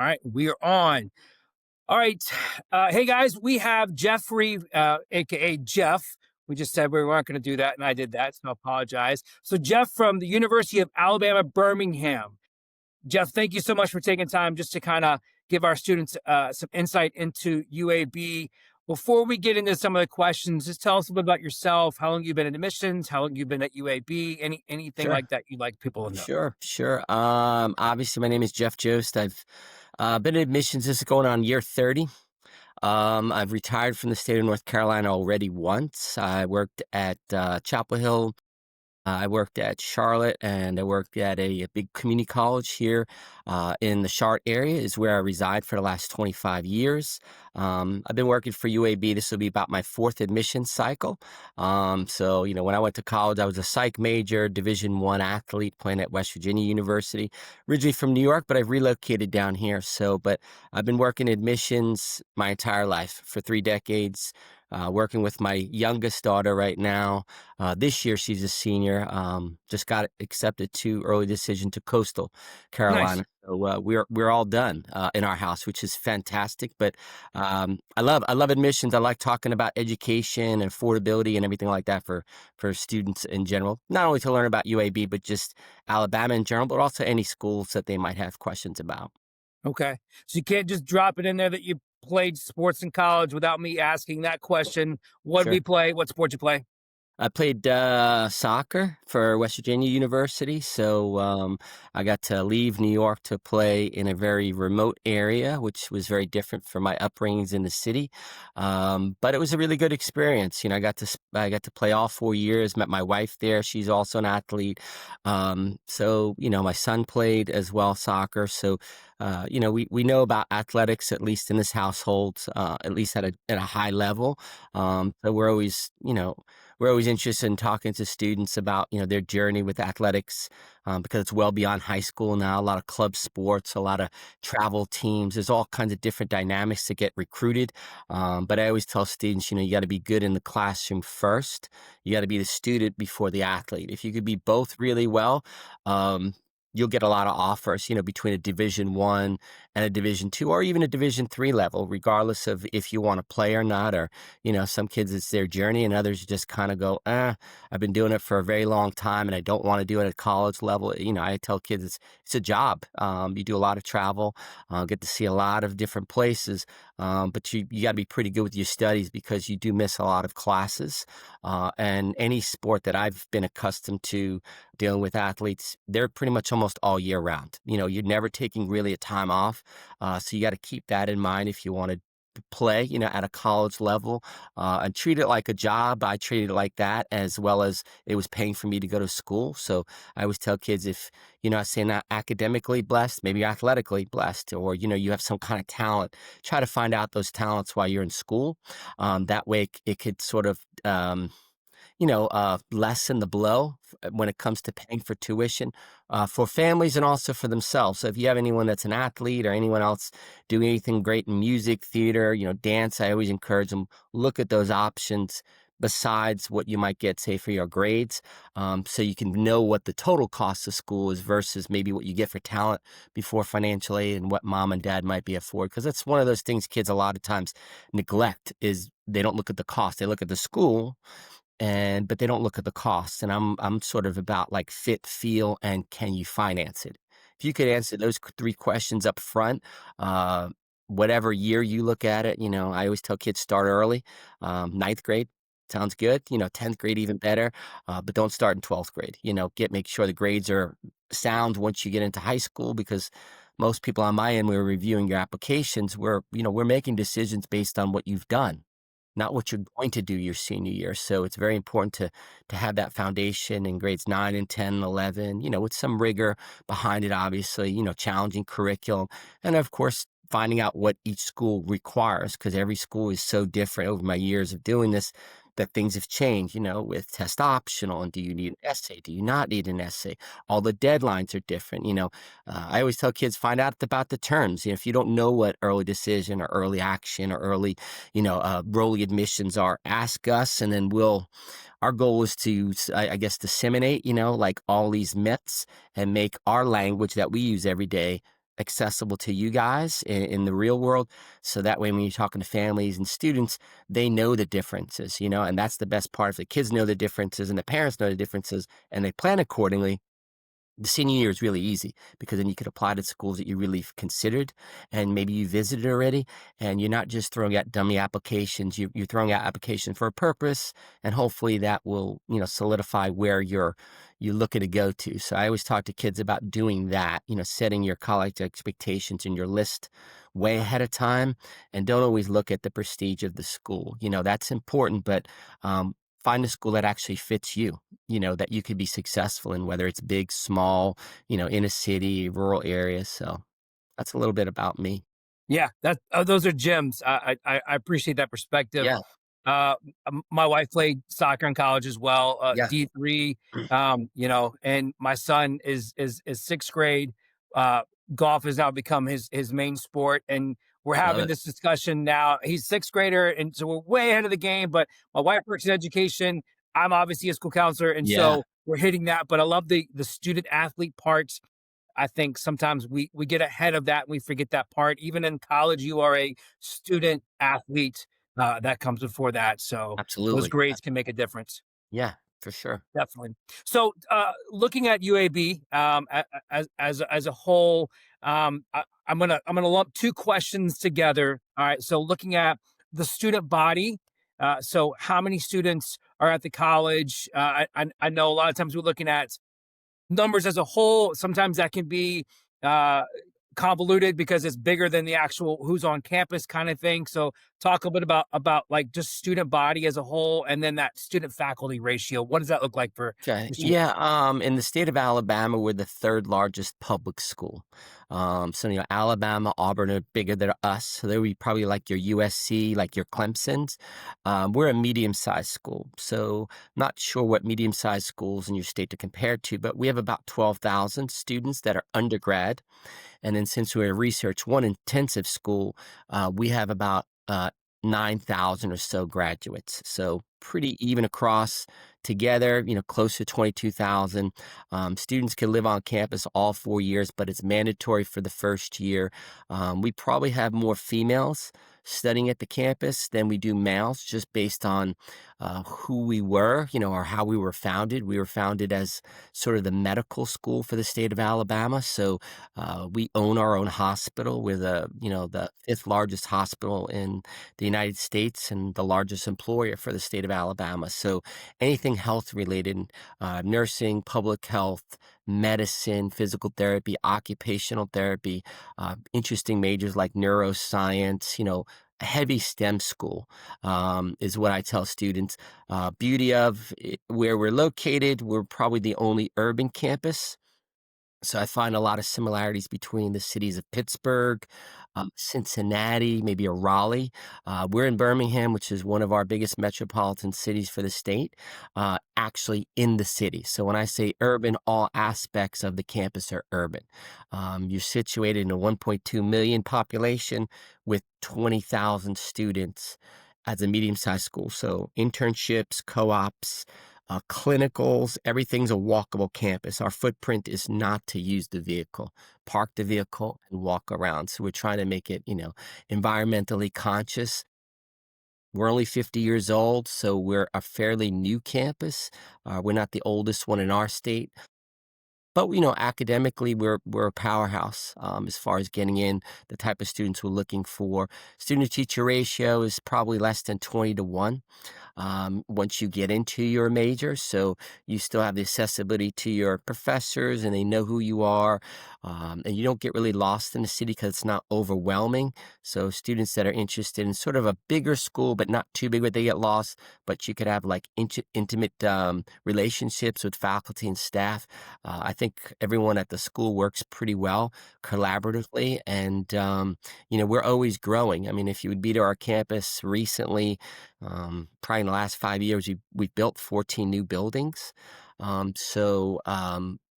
right, we are on. All right. Hey guys, we have Jeffrey, aka Jeff. We just said we weren't going to do that, and I did that, so I apologize. So, Jeff from the University of Alabama Birmingham. Jeff, thank you so much for taking time just to kind of give our students some insight into UAB. Before we get into some of the questions, just tell us a little bit about yourself. How long you've been in admissions? How long you've been at UAB? Anything Sure, like that you'd like people to know? sure. Obviously, my name is Jeff Jost. I've been in admissions. This is going on year 30. I've retired from the state of North Carolina already once. I worked at Chapel Hill. I worked at Charlotte, and I worked at a big community college here in the Charlotte area is where I reside for the last 25 years. I've been working for UAB. This will be about my fourth admission cycle. So, when I went to college, I was a psych major, Division I athlete playing at West Virginia University. Originally from New York, but I've relocated down here. But I've been working admissions my entire life for 3 decades. Working with my youngest daughter right now. This year, she's a senior. Just got accepted to early decision to Coastal Nice. Carolina. So we're all done in our house, which is fantastic. But I love admissions. I like talking about education and affordability and everything like that for students in general. Not only to learn about UAB, but just Alabama in general, but also any schools that they might have questions about. Okay. So you can't just drop it in there that you played sports in college without me asking that question. What did we Sure. play? What sport you play? I played soccer for West Virginia University, so I got to leave New York to play in a very remote area, which was very different from my upbringings in the city. But it was a really good experience. I got to play all 4 years. Met my wife there; she's also an athlete. My son played as well soccer. So we know about athletics at least in this household, at least at a high level. So we're always interested in talking to students about, their journey with athletics, because it's well beyond high school now. A lot of club sports, a lot of travel teams. There's all kinds of different dynamics to get recruited. But I always tell students, you got to be good in the classroom first. You got to be the student before the athlete. If you could be both really well, you'll get a lot of offers, between a Division I and a Division II, or even a Division III level, regardless of if you want to play or not. Or, some kids, it's their journey, and others just kind of go, I've been doing it for a very long time and I don't want to do it at college level. I tell kids it's a job. You do a lot of travel, get to see a lot of different places. But you got to be pretty good with your studies because you do miss a lot of classes. And any sport that I've been accustomed to dealing with athletes, they're pretty much almost all year round. You're never taking really a time off. So you got to keep that in mind if you want to play, at a college level, and treat it like a job. I treated it like that, as well as it was paying for me to go to school. So I always tell kids, if you're not saying not academically blessed, maybe you're athletically blessed, or, you have some kind of talent, try to find out those talents while you're in school. That way it could sort of, lessen the blow when it comes to paying for tuition for families and also for themselves. So if you have anyone that's an athlete or anyone else doing anything great in music, theater, dance, I always encourage them, look at those options besides what you might get, say, for your grades, so you can know what the total cost of school is versus maybe what you get for talent before financial aid and what mom and dad might be afford. Because that's one of those things kids a lot of times neglect is they don't look at the cost. They look at the school, but they don't look at the costs. And I'm sort of about like fit, feel, and can you finance it? If you could answer those three questions up front, uh, whatever year you look at it, I always tell kids start early. Ninth grade sounds good. 10th grade even better, but don't start in 12th grade. Make sure the grades are sound once you get into high school, because most people on my end, we're reviewing your applications. We're making decisions based on what you've done, not what you're going to do your senior year. So it's very important to have that foundation in grades 9 and 10 and 11, with some rigor behind it, obviously, challenging curriculum. And of course, finding out what each school requires, because every school is so different. Over my years of doing this, that things have changed, with test optional, and do you need an essay? Do you not need an essay? All the deadlines are different. I always tell kids, find out about the terms. If you don't know what early decision or early action or early, rolling admissions are, ask us, and then our goal is to, I guess, disseminate, like all these myths and make our language that we use every day accessible to you guys in the real world. So that way, when you're talking to families and students, they know the differences, and that's the best part. If the kids know the differences and the parents know the differences and they plan accordingly, the senior year is really easy because then you could apply to schools that you really considered and maybe you visited already, and you're not just throwing out dummy applications. You're throwing out applications for a purpose, and hopefully that will solidify where you're looking to go to. So I always talk to kids about doing that, setting your college expectations in your list way ahead of time, and don't always look at the prestige of the school. That's important, but find a school that actually fits you, that you could be successful in, whether it's big, small, in a city, rural areas. So that's a little bit about me. Yeah, those are gems. I appreciate that perspective. Yeah. Uh, my wife played soccer in college as well, Yeah. D3. And my son is sixth grade. Uh, Golf has now become his main sport, and we're Love having it. this discussion now. He's sixth grader, and so we're way ahead of the game. But my wife works in education. I'm obviously a school counselor, and Yeah. so we're hitting that. But I love the student athlete parts. I think sometimes we get ahead of that and we forget that part. Even in college, you are a student athlete. That comes before that. So those Absolutely. grades can make a difference. Yeah, for sure. Definitely. So, looking at UAB as a whole, I'm gonna lump two questions together. All right. So, looking at the student body, so how many students are at the college? I know a lot of times we're looking at numbers as a whole. Sometimes that can be uh, convoluted because it's bigger than the actual who's on campus kind of thing. So talk a bit about like just student body as a whole, and then that student faculty ratio. What does that look like for Okay. just you? Yeah. In the state of Alabama, we're the third largest public school. So Alabama, Auburn are bigger than us. So they would be probably like your USC, like your Clemson's. We're a medium-sized school. So not sure what medium-sized schools in your state to compare to, but we have about 12,000 students that are undergrad. And then since we're a research one intensive school, we have about 9,000 or so graduates. So pretty even across together, close to 22,000. Students can live on campus all 4 years, but it's mandatory for the first year. We probably have more females studying at the campus than we do males, just based on who we were, or how we were founded. We were founded as sort of the medical school for the state of Alabama. So we own our own hospital. We're the fifth largest hospital in the United States and the largest employer for the state of Alabama. So anything health related, nursing, public health, medicine, physical therapy, occupational therapy, interesting majors like neuroscience, a heavy STEM school is what I tell students. Beauty of where we're located, we're probably the only urban campus. So I find a lot of similarities between the cities of Pittsburgh, Cincinnati, maybe a Raleigh. We're in Birmingham, which is one of our biggest metropolitan cities for the state, actually in the city. So when I say urban, all aspects of the campus are urban. You're situated in a 1.2 million population with 20,000 students as a medium-sized school. So internships, co-ops, clinicals, everything's a walkable campus. Our footprint is not to use the vehicle, park the vehicle and walk around. So we're trying to make it, environmentally conscious. We're only 50 years old, so we're a fairly new campus. We're not the oldest one in our state. But academically, we're a powerhouse as far as getting in the type of students we're looking for. Student teacher ratio is probably less than 20 to 1 once you get into your major. So you still have the accessibility to your professors and they know who you are. And you don't get really lost in the city because it's not overwhelming. So students that are interested in sort of a bigger school, but not too big where they get lost, but you could have like intimate relationships with faculty and staff. I think everyone at the school works pretty well collaboratively. And, we're always growing. I mean, if you would be to our campus recently, probably in the last 5 years, we've built 14 new buildings. So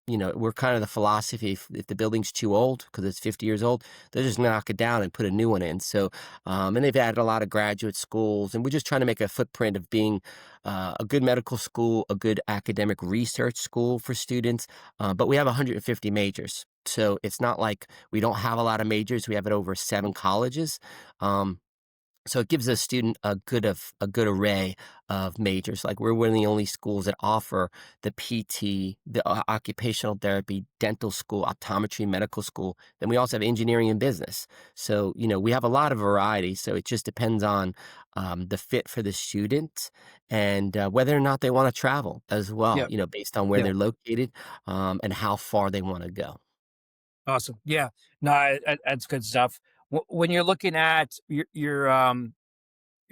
we're kind of the philosophy, if the building's too old because it's 50 years old, they'll just knock it down and put a new one in. So, and they've added a lot of graduate schools, and we're just trying to make a footprint of being a good medical school, a good academic research school for students. But we have 150 majors. So it's not like we don't have a lot of majors. We have it over 7 colleges. Um, so it gives a student a good array of majors. Like we're one of the only schools that offer the PT, the occupational therapy, dental school, optometry, medical school. Then we also have engineering and business. So we have a lot of variety. So it just depends on the fit for the student and whether or not they want to travel as well. Yep. Based on where Yeah. they're located and how far they want to go. Awesome. Yeah. No, that's good stuff. When you're looking at your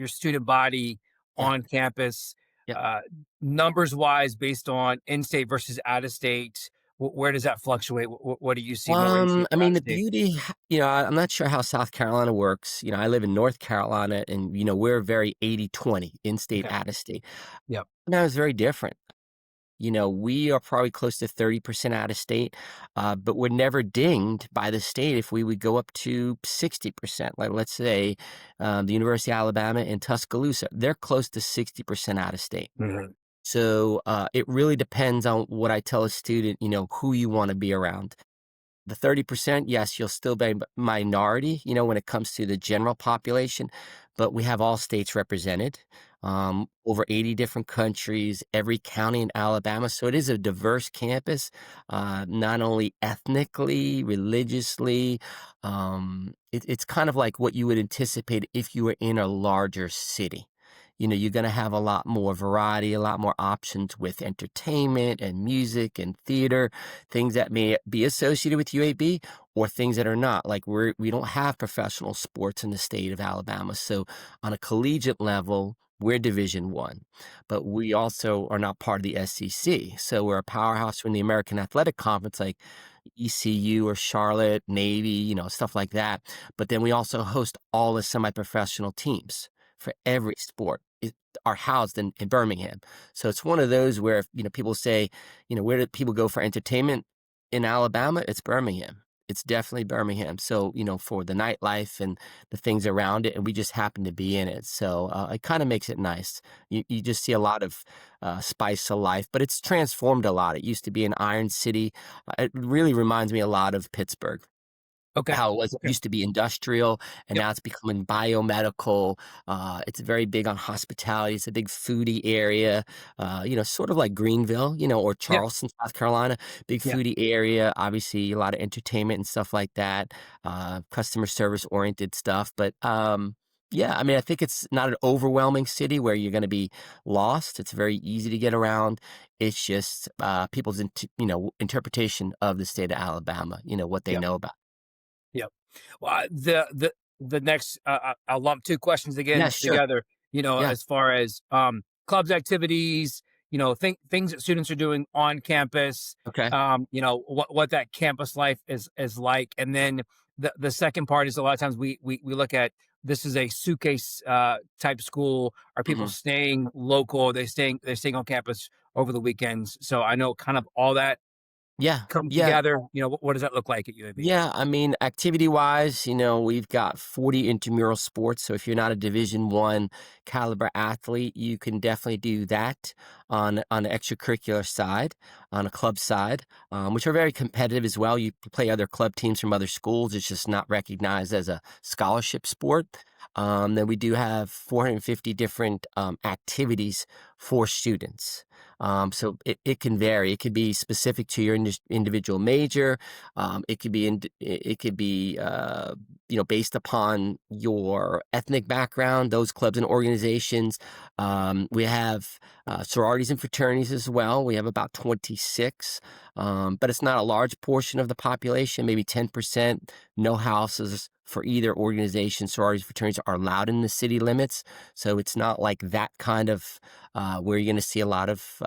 student body Yeah. on campus, Yeah. uh, numbers wise, based on in-state versus out-of-state, where does that fluctuate? What do you see more in-state I or mean, the out-of-state? beauty, I'm not sure how South Carolina works. I live in North Carolina and, we're very 80-20 in-state, Okay. out-of-state. Yep. Now it's very different. We are probably close to 30% out of state, but we're never dinged by the state if we would go up to 60%. Like, let's say the University of Alabama in Tuscaloosa, they're close to 60% out of state. Mhm. So it really depends on what I tell a student, who you want to be around. The 30%, yes, you'll still be a minority, when it comes to the general population, but we have all states represented, over 80 different countries, every county in Alabama. So it is a diverse campus, not only ethnically, religiously. It's kind of like what you would anticipate if you were in a larger city. You're going to have a lot more variety, a lot more options with entertainment and music and theater, things that may be associated with UAB or things that are not. Like we don't have professional sports in the state of Alabama. So on a collegiate level, we're Division 1, but we also are not part of the SEC. So we're a powerhouse in the American Athletic Conference, like ECU or Charlotte, Navy, stuff like that. But then we also host all the semi-professional teams for every sport are housed in Birmingham. So it's one of those where, people say, where do people go for entertainment in Alabama? It's Birmingham. It's definitely Birmingham. So, for the nightlife and the things around it, and we just happen to be in it. So it kind of makes it nice. You just see a lot of spice of life, but it's transformed a lot. It used to be an iron city. It really reminds me a lot of Pittsburgh. Okay. How it was Okay. used to be industrial, and Yep. now it's becoming biomedical. It's very big on hospitality. It's a big foodie area, sort of like Greenville, or Yep. Charleston, South Carolina. Big Yeah. foodie area. Obviously, a lot of entertainment and stuff like that. Customer service oriented stuff. But yeah, I mean, I think it's not an overwhelming city where you're going to be lost. It's very easy to get around. It's just people's interpretation of the state of Alabama. What they Yep. know about. Yep. Well, the next, I'll lump two questions Yeah, again sure. together. Yeah. As far as clubs, activities, things that students are doing on campus. Okay. What that campus life is like, and then the second part is a lot of times we look at this is a suitcase type school. Are people Mhm. staying local? Are they're staying on campus over the weekends? So I know kind of all that Yeah. come Yeah. together. What does that look like at UAB? Yeah, I mean, activity-wise, we've got 40 intramural sports. So if you're not a Division 1 caliber athlete, you can definitely do that on the extracurricular side, on a club side, which are very competitive as well. You play other club teams from other schools. It's just not recognized as a scholarship sport. Then we do have 450 different activities for students. So it can vary. It could be specific to your individual major. It could be based upon your ethnic background. Those clubs and organizations. We have sororities and fraternities as well. We have about 26, but it's not a large portion of the population. Maybe 10%. No houses for either organization. Sororities, fraternities are allowed in the city limits, so it's not like that kind of where you're going to see a lot of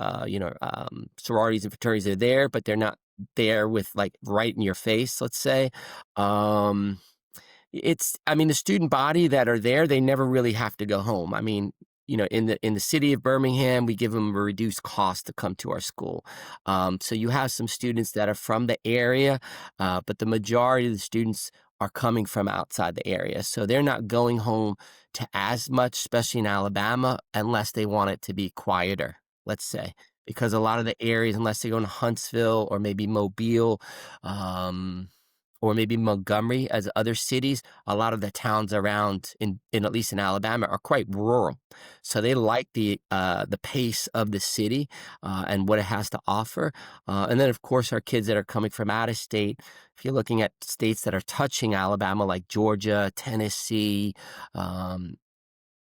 sororities and fraternities are there, but they're not there with like right in your face, let's say. I mean, the student body that are there, they never really have to go home. I mean, in the city of Birmingham, we give them a reduced cost to come to our school. So you have some students that are from the area, but the majority of the students are coming from outside the area. So they're not going home to as much, especially in Alabama, unless they want it to be quieter, let's say. Because a lot of the areas, unless they go to Huntsville or maybe Mobile, um, or maybe Montgomery as other cities, a lot of the towns around in at least in Alabama are quite rural. So they like the pace of the city and what it has to offer. And then of course our kids that are coming from out of state, if you're looking at states that are touching Alabama like Georgia, Tennessee, um,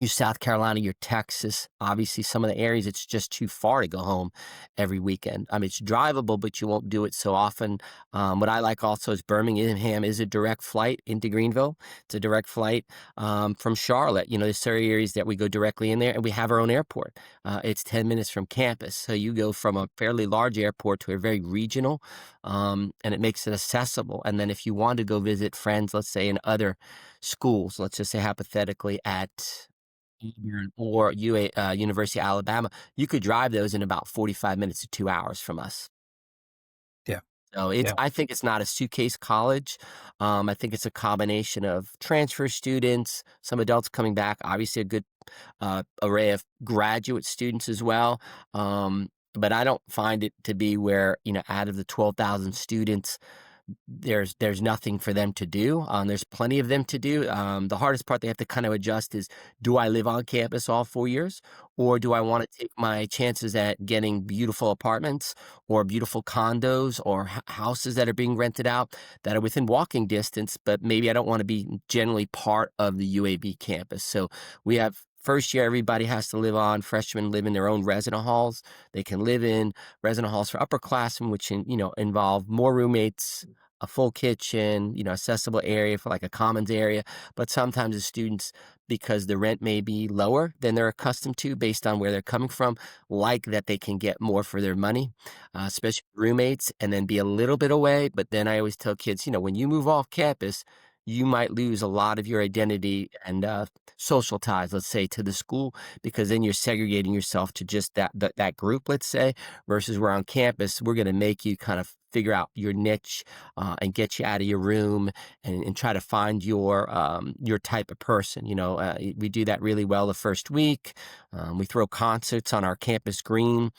your South Carolina, your Texas, obviously some of the areas it's just too far to go home every weekend. I mean, it's drivable, but you won't do it so often. What I like also is Birmingham is a direct flight into Greenville. It's a direct flight from Charlotte. There's certain areas that we go directly in there, and we have our own airport. It's 10 minutes from campus. So you go from a fairly large airport to a very regional, and it makes it accessible. And then if you want to go visit friends, let's say in other schools, let's just say hypothetically at Auburn or University of Alabama, you could drive those in about 45 minutes to 2 hours from us. Yeah. So Yeah. I think it's not a suitcase college. I think it's a combination of transfer students, some adults coming back, obviously a good array of graduate students as well. But I don't find it to be where, out of the 12,000 students, there's nothing for them to do. There's plenty of them to do. The hardest part they have to kind of adjust is, do I live on campus all 4 years, or do I want to take my chances at getting beautiful apartments or beautiful condos or houses that are being rented out that are within walking distance, but maybe I don't want to be generally part of the UAB campus. So we have first year, everybody has to live on. Freshmen live in their own resident halls. They can live in resident halls for upperclassmen, which involve more roommates, a full kitchen, accessible area for like a commons area. But sometimes the students, because the rent may be lower than they're accustomed to based on where they're coming from, like that they can get more for their money, especially roommates, and then be a little bit away. But then I always tell kids, when you move off campus, you might lose a lot of your identity and social ties, let's say, to the school, because then you're segregating yourself to just that group, let's say, versus we're on campus, we're going to make you kind of figure out your niche and get you out of your room and try to find your type of person. We do that really well the first week. We throw concerts on our campus green,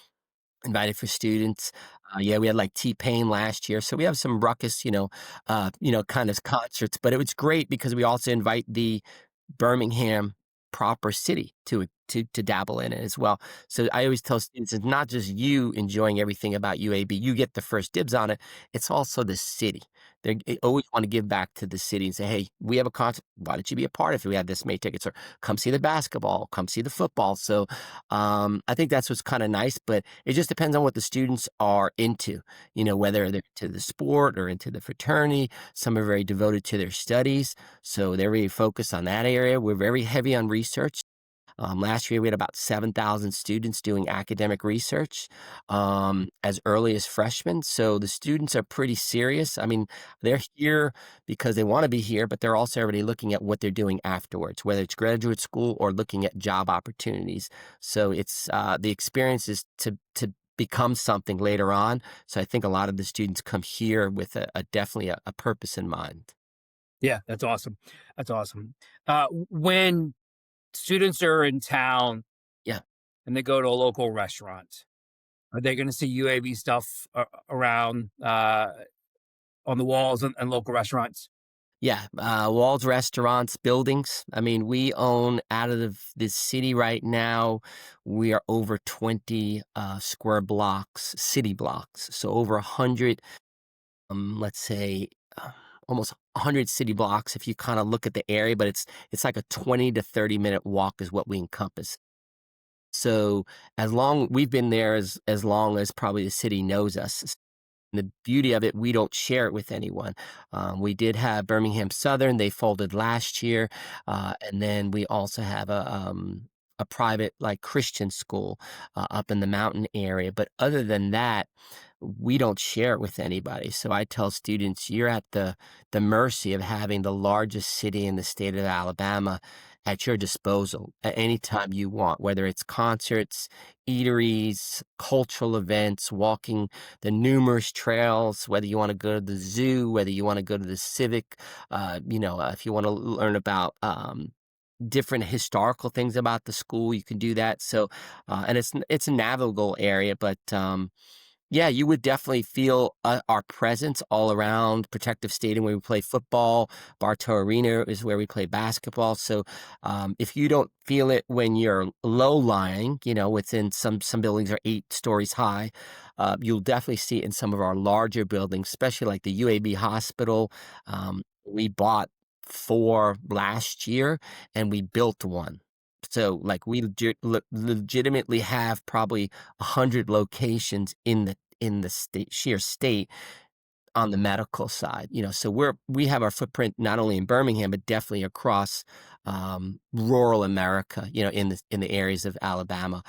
invited for students. Yeah, we had like T-Pain last year. So we have some ruckus, kind of concerts, but it was great because we also invite the Birmingham proper city to dabble in it as well. So I always tell students, it's not just you enjoying everything about UAB. You get the first dibs on it. It's also the city. They always want to give back to the city and say, hey, we have a concert. Why don't you be a part of it? We have this many tickets, or come see the basketball, come see the football. So I think that's what's kind of nice, but it just depends on what the students are into, whether they're into the sport or into the fraternity. Some are very devoted to their studies. So they're really focused on that area. We're very heavy on research. Last year, we had about 7,000 students doing academic research as early as freshmen. So the students are pretty serious. I mean, they're here because they want to be here, but they're also already looking at what they're doing afterwards, whether it's graduate school or looking at job opportunities. So it's the experience is to become something later on. So I think a lot of the students come here with definitely a purpose in mind. Yeah. That's awesome. That's awesome. When students are in town Yeah. and they go to a local restaurant, are they going to see UAB stuff around on the walls and local restaurants? Yeah, walls, restaurants, buildings. I mean, we own out of the city right now, we are over 20 square blocks, city blocks. So over 100, let's say, almost 100 city blocks if you kind of look at the area, but it's like a 20 to 30-minute walk is what we encompass. So as long we've been there as long as probably the city knows us. The beauty of it, we don't share it with anyone. We did have Birmingham Southern; they folded last year, and then we also have a private like Christian school up in the mountain area. But other than that, we don't share it with anybody. So I tell students, you're at the mercy of having the largest city in the state of Alabama, at your disposal at any time you want, whether it's concerts, eateries, cultural events, walking the numerous trails, whether you want to go to the zoo, whether you want to go to the civic, if you want to learn about different historical things about the school, you can do that. So, and it's a navigable area, but yeah, you would definitely feel our presence all around Protective Stadium where we play football. Bartow Arena is where we play basketball. So if you don't feel it when you're low lying, within some buildings are 8 stories high, you'll definitely see it in some of our larger buildings, especially like the UAB hospital. We bought 4 last year and we built one. So like we legitimately have probably 100 locations in the sheer state on the medical side, so we have our footprint not only in Birmingham, but definitely across rural America, in the areas of Alabama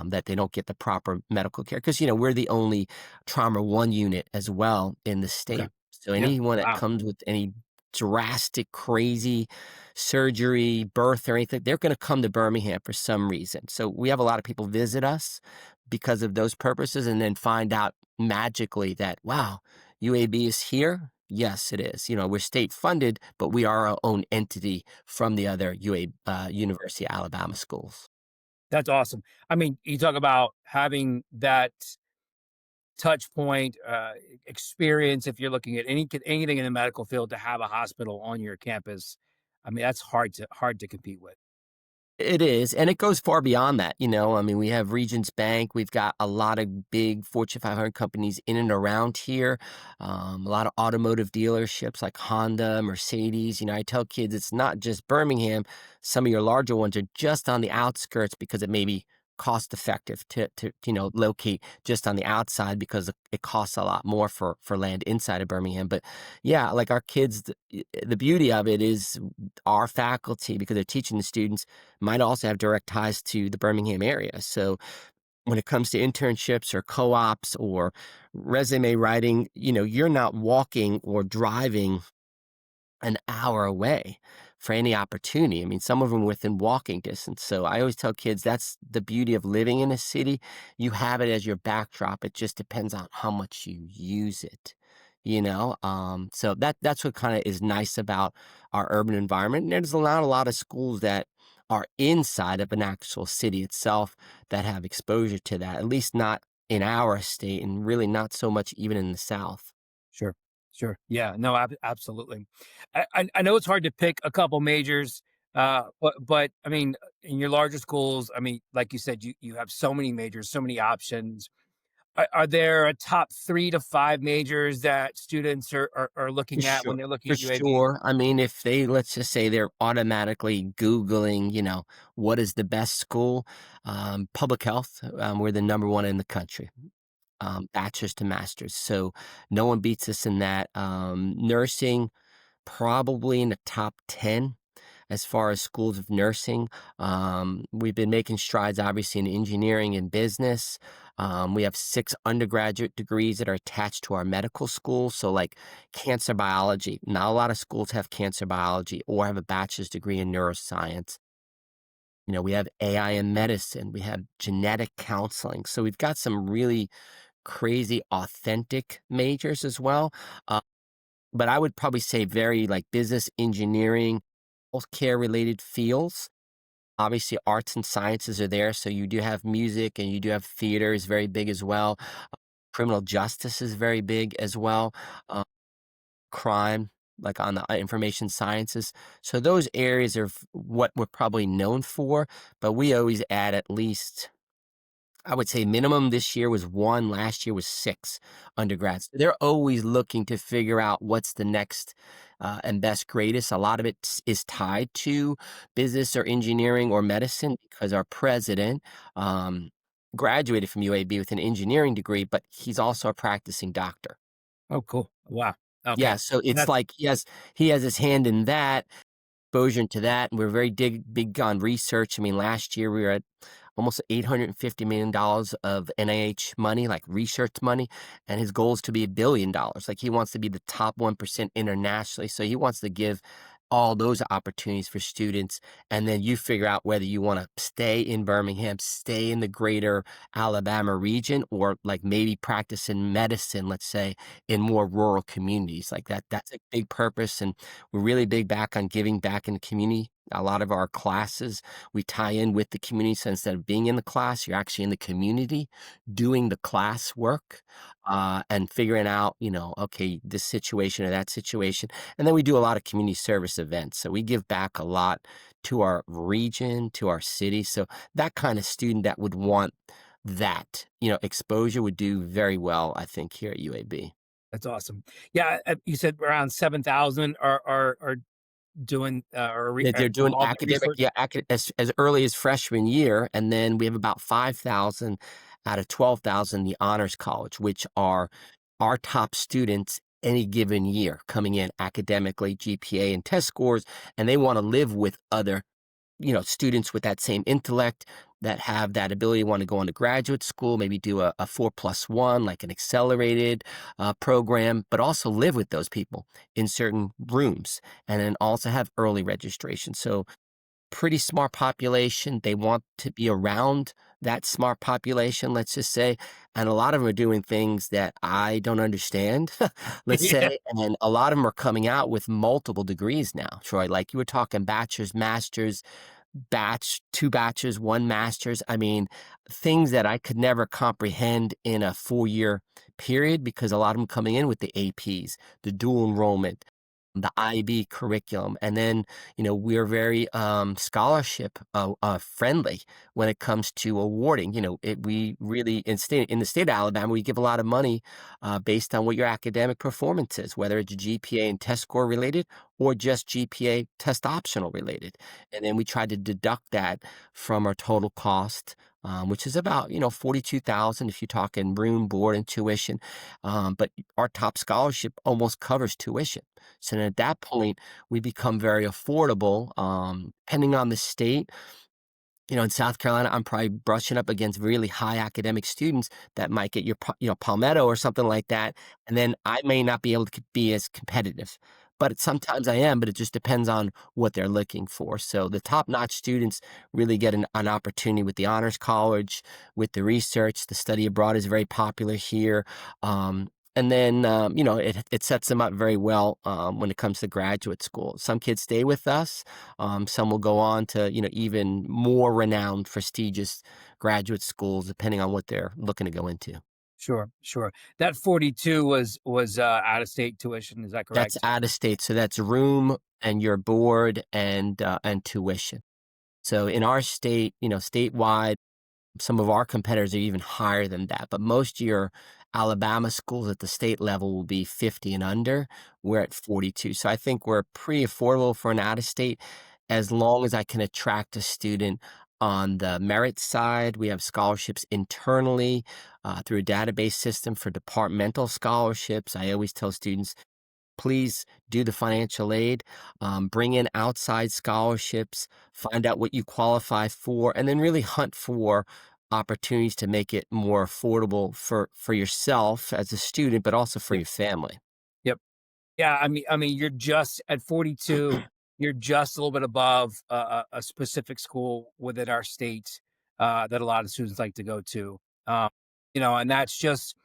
that they don't get the proper medical care because, we're the only trauma one unit as well in the Okay. state. So Yeah. anyone that Wow. comes with any drastic, crazy surgery, birth, or anything, they're going to come to Birmingham for some reason. So we have a lot of people visit us because of those purposes and then find out magically that, wow, UAB is here? Yes, it is. We're state funded, but we are our own entity from the other University of Alabama schools. That's awesome. I mean, you talk about having that touch point experience. If you're looking at anything in the medical field, to have a hospital on your campus, I mean, that's hard to compete with. It is, and it goes far beyond that, I mean, we have Regions Bank, we've got a lot of big Fortune 500 companies in and around here, a lot of automotive dealerships like Honda, Mercedes. I tell kids it's not just Birmingham. Some of your larger ones are just on the outskirts because it may be cost effective to locate just on the outside because it costs a lot more for land inside of Birmingham. But yeah, like our kids, the beauty of it is our faculty, because they're teaching the students, might also have direct ties to the Birmingham area. So when it comes to internships or co-ops or resume writing, you're not walking or driving an hour away for any opportunity. I mean, some of them within walking distance. So I always tell kids that's the beauty of living in a city. You have it as your backdrop. It just depends on how much you use it. So that's what kind of is nice about our urban environment. And there's not a lot of schools that are inside of an actual city itself that have exposure to that, at least not in our state, and really not so much even in the South. Sure, sure. Yeah, no, absolutely. I know it's hard to pick a couple majors, but I mean, in your larger schools, I mean, like you said, you have so many majors, so many options. Are there a top 3 to 5 majors that students are For looking at when sure. they're looking For at UAB? sure. I mean, if they, let's just say they're automatically Googling, what is the best school? Public health, we're the number one in the country, bachelor's to master's. So no one beats us in that. Nursing, probably in the top 10 as far as schools of nursing. We've been making strides, obviously, in engineering and business. We have 6 undergraduate degrees that are attached to our medical school. So, like cancer biology, not a lot of schools have cancer biology or have a bachelor's degree in neuroscience. We have AI in medicine, we have genetic counseling. So, we've got some really crazy, authentic majors as well. But I would probably say very like business, engineering, healthcare related fields. Obviously, arts and sciences are there. So you do have music and you do have theater is very big as well. Criminal justice is very big as well. Uh, Crime, like on the information sciences. So those areas are what we're probably known for. But we always add at least, I would say minimum this year was 1, last year was 6 undergrads. They're always looking to figure out what's the next and best greatest. A lot of it is tied to business or engineering or medicine because our president graduated from UAB with an engineering degree, but he's also a practicing doctor. Oh, cool. Wow. Okay. Yeah, so And it's that's like he has his hand in that, exposure to that, and we're very big on research. I mean, last year we were at almost $850 million of NIH money, like research money, and his goal is to be $1 billion. Like he wants to be the top 1% internationally, so he wants to give all those opportunities for students, and then you figure out whether you want to stay in Birmingham, stay in the greater Alabama region, or like maybe practice in medicine, let's say, in more rural communities like that. That's a big purpose, and we're really big back on giving back in the community. A lot of our classes, we tie in with the community. So instead of being in the class, you're actually in the community doing the class work, and figuring out, okay, this situation or that situation. And then we do a lot of community service events. So we give back a lot to our region, to our city. So that kind of student that would want that, exposure would do very well, I think, here at UAB. That's awesome. Yeah, you said around 7,000 are doing That they're doing involved in academic, research. yeah, as early as freshman year, and then we have about 5,000 out of 12,000 the honors college, which are our top students any given year coming in academically, GPA and test scores, and they want to live with other students with that same intellect that have that ability, want to go on to graduate school, maybe do a 4+1, like an accelerated program, but also live with those people in certain rooms, and then also have early registration. So pretty smart population. They want to be around that smart population, let's just say. And a lot of them are doing things that I don't understand, let's Yeah. say. And a lot of them are coming out with multiple degrees now, Troy. Like you were talking bachelor's, master's, two bachelors, one master's. I mean, things that I could never comprehend in a 4-year period because a lot of them coming in with the APs, the dual enrollment, the IB curriculum. And then, we're very scholarship friendly when it comes to awarding. We really, in the state of Alabama, we give a lot of money based on what your academic performance is, whether it's GPA and test score related or just GPA test optional related. And then we try to deduct that from our total cost. Which is about 42,000 if you're talking room, board, and tuition, but our top scholarship almost covers tuition. So then at that point, we become very affordable, depending on the state. In South Carolina, I'm probably brushing up against really high academic students that might get your, Palmetto or something like that. And then I may not be able to be as competitive, but sometimes I am, but it just depends on what they're looking for. So the top-notch students really get an opportunity with the Honors College, with the research. The study abroad is very popular here. And then, it sets them up very well when it comes to graduate school. Some kids stay with us. Some will go on to, even more renowned, prestigious graduate schools, depending on what they're looking to go into. Sure, sure. That 42 was out of state tuition. Is that That's correct? out of state. So that's room and your board and tuition. So in our state, statewide, some of our competitors are even higher than that, but most of your Alabama schools at the state level will be 50 and under. We're at 42. So I think we're pretty affordable for an out of state as long as I can attract a student on the merit side. We have scholarships internally through a database system for departmental scholarships. I always tell students, please do the financial aid, bring in outside scholarships, find out what you qualify for, and then really hunt for opportunities to make it more affordable for yourself as a student, but also for Yep. your family. Yep. Yeah. I mean, you're just at 42. You're just a little bit above a specific school within our state that a lot of students like to go to. Um, and that's just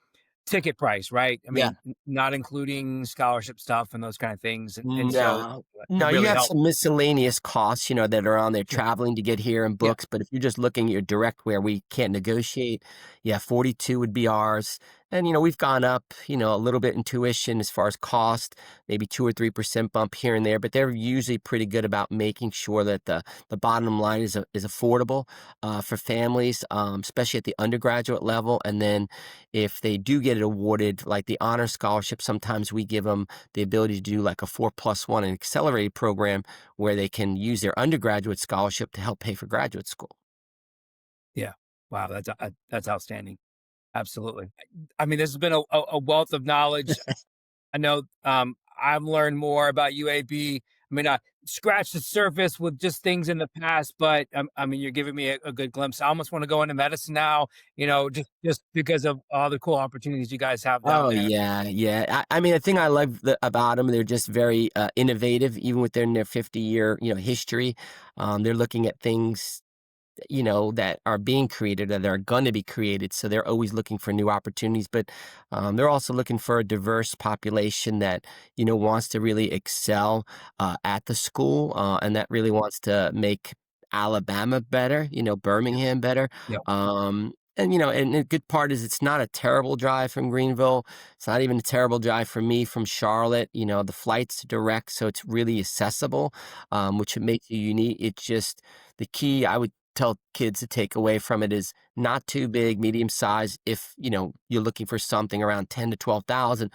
ticket price, right? I Yeah. mean, not including scholarship stuff and those kind of things, and so No. it No, you really have helps. some miscellaneous costs, that are on there, Sure. traveling to get here and Yeah. books, but if you're just looking at your direct where we can't negotiate, yeah, 42 would be ours. And, we've gone up, a little bit in tuition as far as cost, maybe 2 or 3% bump here and there, but they're usually pretty good about making sure that the bottom line is affordable for families, especially at the undergraduate level. And then if they do get it awarded, like the honor scholarship, sometimes we give them the ability to do like a 4+1, an accelerated program where they can use their undergraduate scholarship to help pay for graduate school. Yeah. Wow, that's outstanding. Absolutely. I mean, this has been a wealth of knowledge. I know I've learned more about UAB. I mean, scratch the surface with just things in the past, but I mean, you're giving me a good glimpse. I almost want to go into medicine now, just because of all the cool opportunities you guys have down Oh there. yeah, yeah. I mean, the thing I love about them, they're just very innovative, even within their 50-year, history. They're looking at things, that are being created or that are going to be created. So they're always looking for new opportunities, but they're also looking for a diverse population that, wants to really excel at the school and that really wants to make Alabama better, Birmingham better. Yeah, And the good part is it's not a terrible drive from Greenville. It's not even a terrible drive for me from Charlotte. The flight's direct, so it's really accessible, which makes it unique. It's just the key I would tell kids to take away from it is not too big, medium size if, you're looking for something around 10 to 12,000,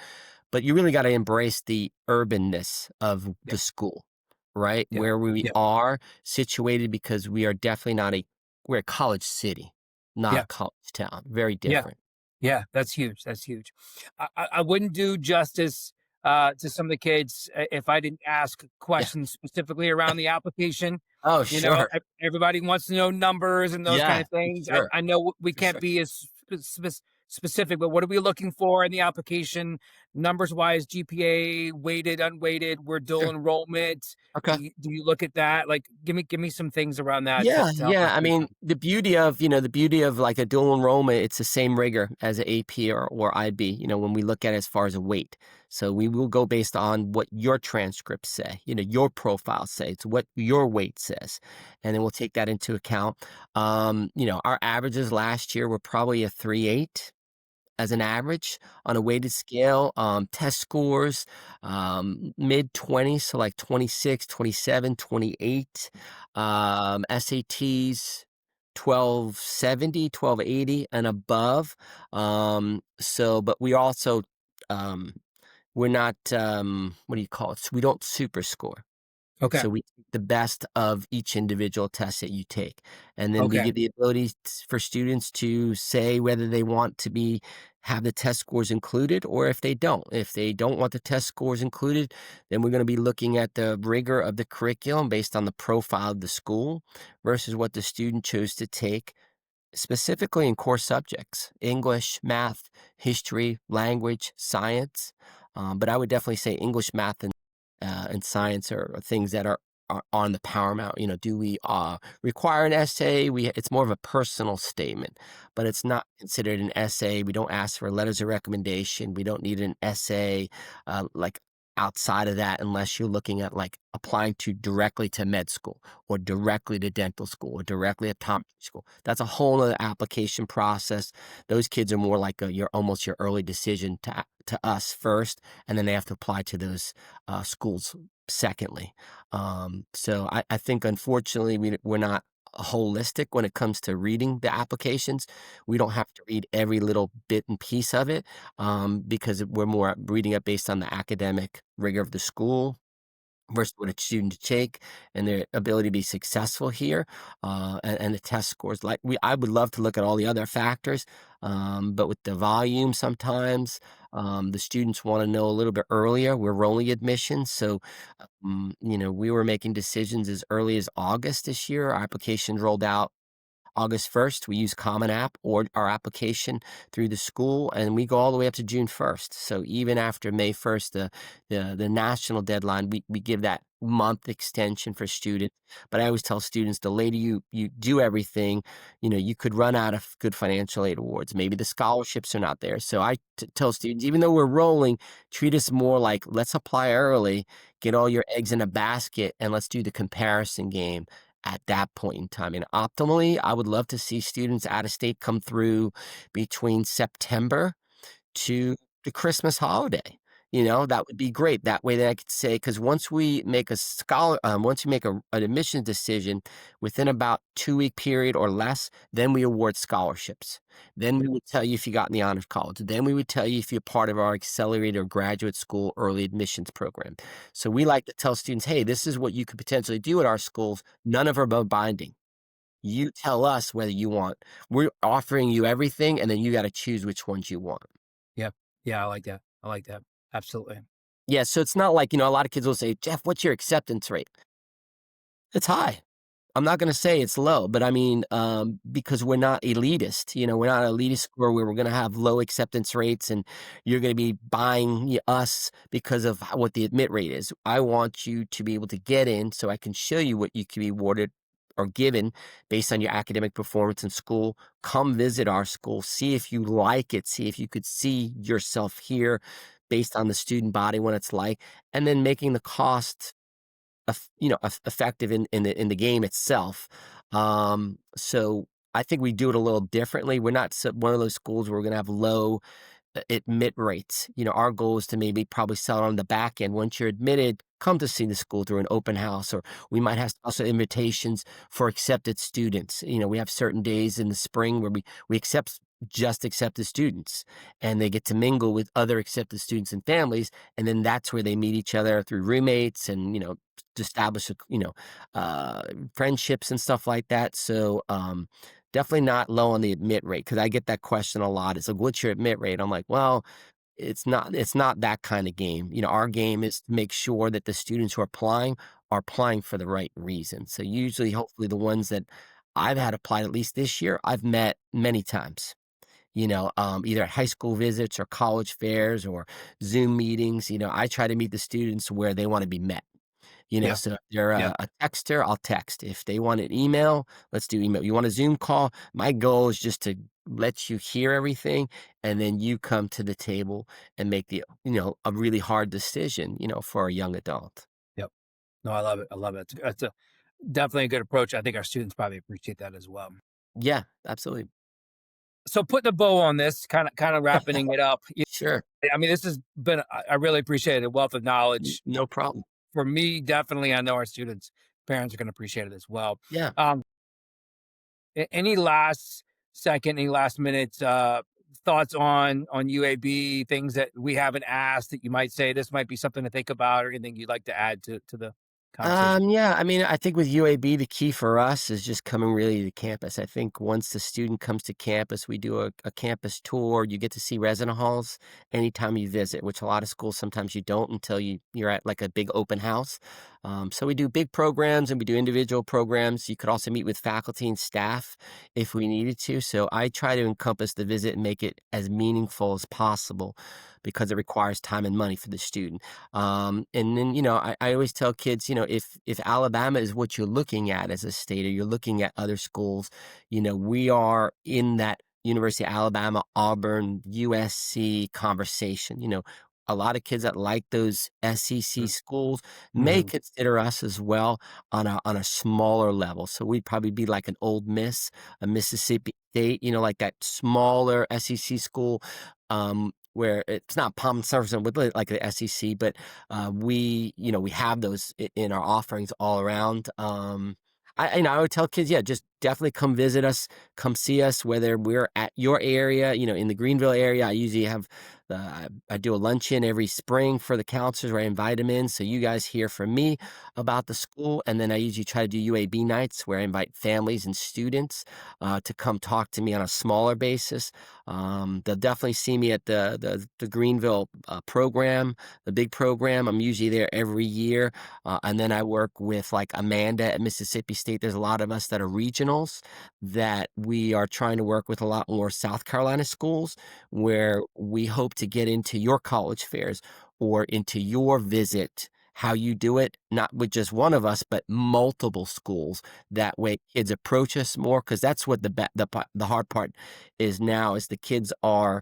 but you really got to embrace the urbanness of yeah, the school, right? yeah, Where we yeah, are situated because we are definitely we're a college city, not a yeah, college town. Very yeah. different. Yeah, that's huge. That's huge. I wouldn't do justice to some of the kids if I didn't ask Yeah. questions specifically around the application. Oh, sure. Everybody wants to know numbers and those kind Yeah, of for things. sure. I know we For can't sure. be as specific, but what are we looking for in the application? Numbers wise, GPA, weighted, unweighted, we're dual Sure. enrollment. Okay. Do you look at that? Like, give me some things around that Yeah, to help my yeah. I kids mean, out. the beauty of like a dual enrollment, it's the same rigor as an AP or IB, when we look at it as far as a weight. So we will go based on what your transcripts say, your profile say. It's what your weight says. And then we'll take that into account. Our averages last year were probably a 3.8 as an average on a weighted scale. Test scores, mid 20s, so like 26, 27, 28. SATs, 1270, 1280 and above. But we also, um, we're not, what do you call it? So we don't super score. Okay. So we take the best of each individual test that you take. And then we Okay. give the ability for students to say whether they want to have the test scores included or if they don't. If they don't want the test scores included, then we're going to be looking at the rigor of the curriculum based on the profile of the school versus what the student chose to take, specifically in core subjects: English, math, history, language, science. But I would definitely say English, math, and science are things that are on the paramount. Do we require an essay? It's more of a personal statement, but it's not considered an essay. We don't ask for letters of recommendation. We don't need an essay like outside of that unless you're looking at like applying to directly to med school or directly to dental school or directly to optometry school. That's a whole other application process. Those kids are more like almost your early decision to us first, and then they have to apply to those schools secondly. So I think unfortunately we're not holistic when it comes to reading the applications. We don't have to read every little bit and piece of it because we're more reading it based on the academic rigor of the school versus what a student to take and their ability to be successful here, and the test scores. I would love to look at all the other factors, but with the volume, sometimes the students want to know a little bit earlier. We're rolling admissions, so we were making decisions as early as August this year. Our applications rolled out August 1st. We use Common App or our application through the school, and we go all the way up to June 1st. So even after May 1st, the national deadline, we give that month extension for students. But I always tell students, the later you do everything, you could run out of good financial aid awards. Maybe the scholarships are not there. So I tell students, even though we're rolling, treat us more like, let's apply early, get all your eggs in a basket, and let's do the comparison game at that point in time. And optimally, I would love to see students out of state come through between September to the Christmas holiday. That would be great. That way, that I could say, because once we make once we make an admission decision within about 2-week period or less, then we award scholarships. Then we would tell you if you got in the honors college. Then we would tell you if you're part of our accelerated or graduate school early admissions program. So we like to tell students, hey, this is what you could potentially do at our schools. None of them are binding. You tell us whether you want. We're offering you everything, and then you got to choose which ones you want. Yep. Yeah, I like that. I like that. Absolutely. Yeah, so it's not like, a lot of kids will say, Jeff, what's your acceptance rate? It's high. I'm not gonna say it's low, but I mean, because we're not elitist, we're not an elitist school where we're gonna have low acceptance rates and you're gonna be buying us because of what the admit rate is. I want you to be able to get in so I can show you what you can be awarded or given based on your academic performance in school. Come visit our school, see if you like it, see if you could see yourself here based on the student body, what it's like, and then making the cost effective in the game itself. So I think we do it a little differently. We're not one of those schools where we're going to have low admit rates. Our goal is to maybe probably sell it on the back end. Once you're admitted, come to see the school through an open house, or we might have also invitations for accepted students. We have certain days in the spring where we accept just accepted students, and they get to mingle with other accepted students and families, and then that's where they meet each other through roommates and to establish friendships and stuff like that. So definitely not low on the admit rate, because I get that question a lot. It's like, "What's your admit rate?" I'm like, "Well, it's not that kind of game." Our game is to make sure that the students who are applying for the right reason. So usually, hopefully, the ones that I've had applied, at least this year, I've met many times, either at high school visits or college fairs or Zoom meetings. I try to meet the students where they want to be met. Yeah, So if they're yeah. a texter, I'll text. If they want an email, let's do email. You want a Zoom call? My goal is just to let you hear everything, and then you come to the table and make a really hard decision, for a young adult. Yep. No, I love it. I love it. It's a definitely a good approach. I think our students probably appreciate that as well. Yeah, absolutely. So putting a bow on this, kind of wrapping it up. Sure. I mean, this has been I really appreciate it. A wealth of knowledge No problem. for me. Definitely, I know our students' parents are going to appreciate it as well. Yeah. Um, any last second, any last minute thoughts on UAB, things that we haven't asked that you might say this might be something to think about, or anything you'd like to add to the conversation? Yeah, I mean, I think with UAB, the key for us is just coming really to campus. I think once the student comes to campus, we do a campus tour. You get to see resident halls anytime you visit, which a lot of schools sometimes you don't until you're at like a big open house. So we do big programs and we do individual programs. You could also meet with faculty and staff if we needed to. So I try to encompass the visit and make it as meaningful as possible because it requires time and money for the student. And then, I always tell kids, if Alabama is what you're looking at as a state, or you're looking at other schools, we are in that University of Alabama, Auburn, USC conversation. A lot of kids that like those SEC schools may Mm-hmm. consider us as well on a smaller level. So we'd probably be like an Old Miss, a Mississippi State, like that smaller SEC school, where it's not Palm Sunset with like the SEC, but we have those in our offerings all around. I would tell kids, yeah, just definitely come visit us, come see us, whether we're at your area, in the Greenville area. I usually have I do a luncheon every spring for the counselors where I invite them in, so you guys hear from me about the school, and then I usually try to do UAB nights where I invite families and students to come talk to me on a smaller basis. They'll definitely see me at the Greenville program, the big program. I'm usually there every year, and then I work with like Amanda at Mississippi State. There's a lot of us that are regionals that we are trying to work with a lot more South Carolina schools where we hope to get into your college fairs or into your visit. How you do it, not with just one of us, but multiple schools. That way, kids approach us more, because that's what the hard part is now. Is the kids are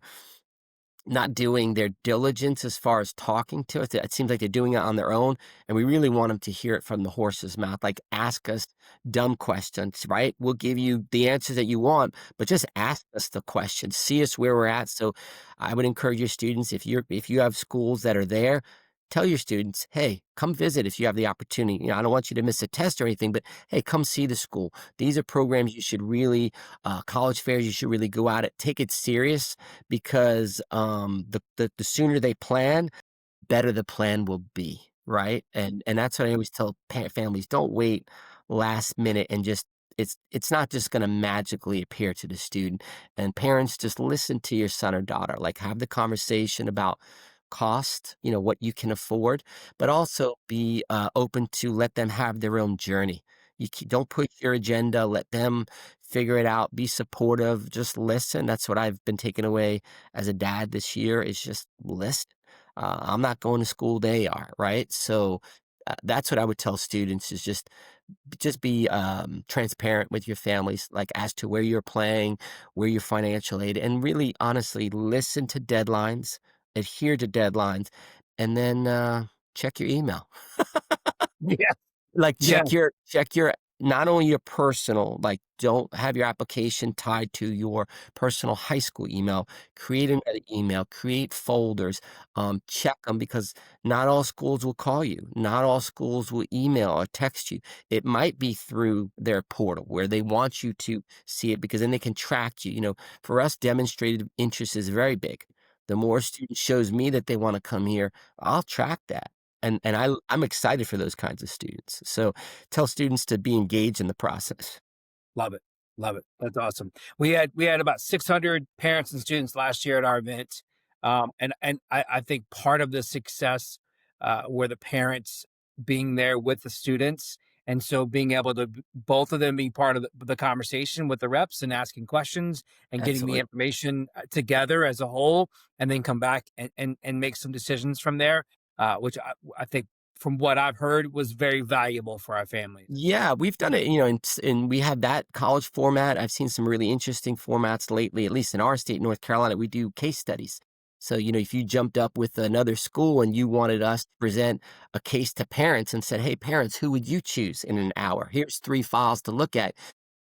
not doing their diligence as far as talking to us. It seems like they're doing it on their own, and we really want them to hear it from the horse's mouth. Like, ask us dumb questions, right? We'll give you the answers that you want, but just ask us the questions. See us where we're at. So I would encourage your students, if you have schools that are there, tell your students, hey, come visit if you have the opportunity. I don't want you to miss a test or anything, but hey, come see the school. These are programs you should really, college fairs, you should really go at it, take it serious, because the sooner they plan, better the plan will be, right? And that's what I always tell families: don't wait last minute and just it's not just going to magically appear to the student. And parents, just listen to your son or daughter. Like, have the conversation about cost, what you can afford, but also be open to let them have their own journey. Don't push your agenda. Let them figure it out. Be supportive. Just listen. That's what I've been taking away as a dad this year is just listen. I'm not going to school. They are, right? So that's what I would tell students is just be transparent with your families, like as to where you're playing, where your financial aid, and really honestly listen to deadlines, adhere to deadlines, and then check your email. Yeah. Like, Yeah. check your not only your personal, like, don't have your application tied to your personal high school email. Create another email, create folders, check them because not all schools will call you. Not all schools will email or text you. It might be through their portal where they want you to see it because then they can track you. For us, demonstrated interest is very big. The more students shows me that they wanna come here, I'll track that. And I'm excited for those kinds of students. So tell students to be engaged in the process. Love it. Love it. That's awesome. We had about 600 parents and students last year at our event. And I think part of the success were the parents being there with the students. And so being able to both of them be part of the conversation with the reps and asking questions and getting the Absolutely. information together as a whole, and then come back and make some decisions from there, which I think from what I've heard was very valuable for our families. Yeah, we've done it, and we have that college format. I've seen some really interesting formats lately, at least in our state, North Carolina. We do case studies. So, if you jumped up with another school and you wanted us to present a case to parents and said, hey, parents, who would you choose in an hour? Here's 3 files to look at.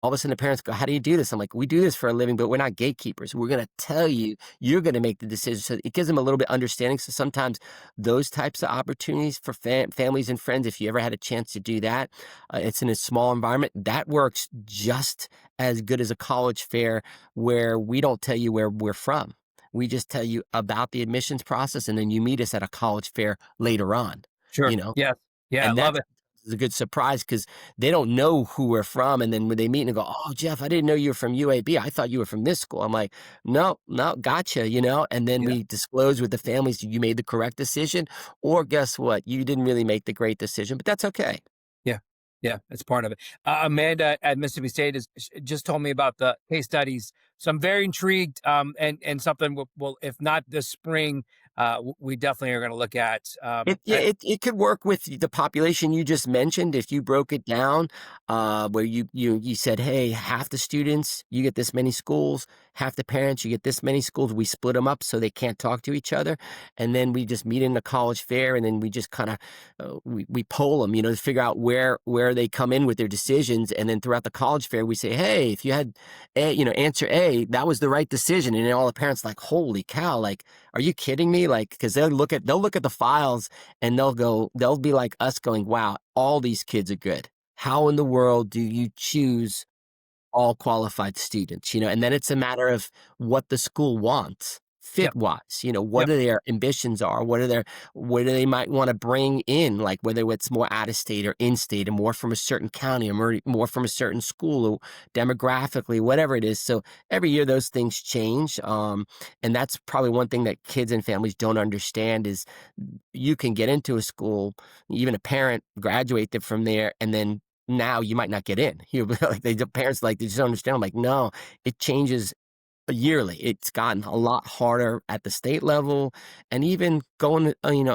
All of a sudden, the parents go, how do you do this? I'm like, we do this for a living, but we're not gatekeepers. We're going to tell you, you're going to make the decision. So it gives them a little bit understanding. So sometimes those types of opportunities for families and friends, if you ever had a chance to do that, it's in a small environment. That works just as good as a college fair where we don't tell you where we're from. We just tell you about the admissions process, and then you meet us at a college fair later on, you Sure. know? Yes. Yeah. I And love that's it. a good surprise because they don't know who we're from, and then when they meet and go, "Oh, Jeff, I didn't know you were from UAB. I thought you were from this school." I'm like, "No, no, gotcha," and then Yeah. we disclose with the families, you made the correct decision, or guess what? You didn't really make the great decision, but that's okay. Yeah, yeah, it's part of it. Amanda at Mississippi State just told me about the case studies, so I'm very intrigued. And something will if not this spring, we definitely are going to look at. Yeah, it could work with the population you just mentioned if you broke it down, where you said, "Hey, half the students, you get this many schools, half the parents, you get this many schools." We split them up so they can't talk to each other, and then we just meet in the college fair, and then we just kinda, we poll them, to figure out where they come in with their decisions, and then throughout the college fair, we say, "Hey, if you had answer A, that was the right decision," and then all the parents like, "Holy cow, like, are you kidding me?" Like, because they'll look at the files and they'll be like us going, wow, all these kids are good. How in the world do you choose all qualified students, and then it's a matter of what the school wants fit Yep, wise, what yep, are their ambitions are, what do they might want to bring in, like whether it's more out of state or in state, or more from a certain county, or more from a certain school, or demographically, whatever it is. So every year those things change. And that's probably one thing that kids and families don't understand is you can get into a school, even a parent graduated from there, and then now you might not get in. Like the parents like they just don't understand. I'm like, no, it changes yearly. It's gotten a lot harder at the state level, and even going, going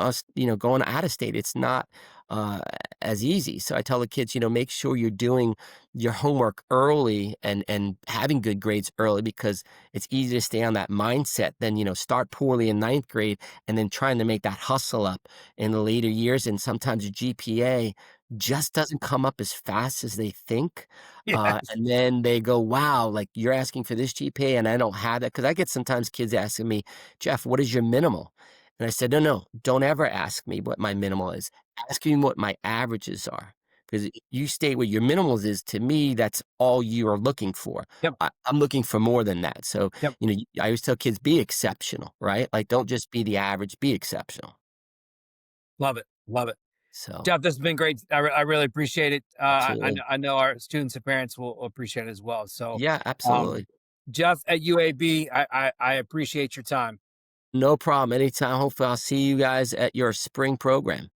out of state, it's not uh, as easy. So I tell the kids, make sure you're doing your homework early and having good grades early because it's easy to stay on that mindset than start poorly in ninth grade and then trying to make that hustle up in the later years. And sometimes your GPA just doesn't come up as fast as they think. yes, And then they go, wow, like you're asking for this GPA and I don't have that. Cause I get sometimes kids asking me, Jeff, what is your minimal? And I said, no, no, don't ever ask me what my minimal is. Ask me what my averages are. Because you state what your minimals is, to me, that's all you are looking for. yep, I'm looking for more than that. So, yep. I always tell kids, be exceptional, right? Like, don't just be the average, be exceptional. Love it, love it. So, Jeff, this has been great. I really appreciate it. absolutely. I know our students and parents will appreciate it as well. So, Yeah, um, absolutely. Jeff at UAB, I appreciate your time. No problem. Anytime. Hopefully, I'll see you guys at your spring program.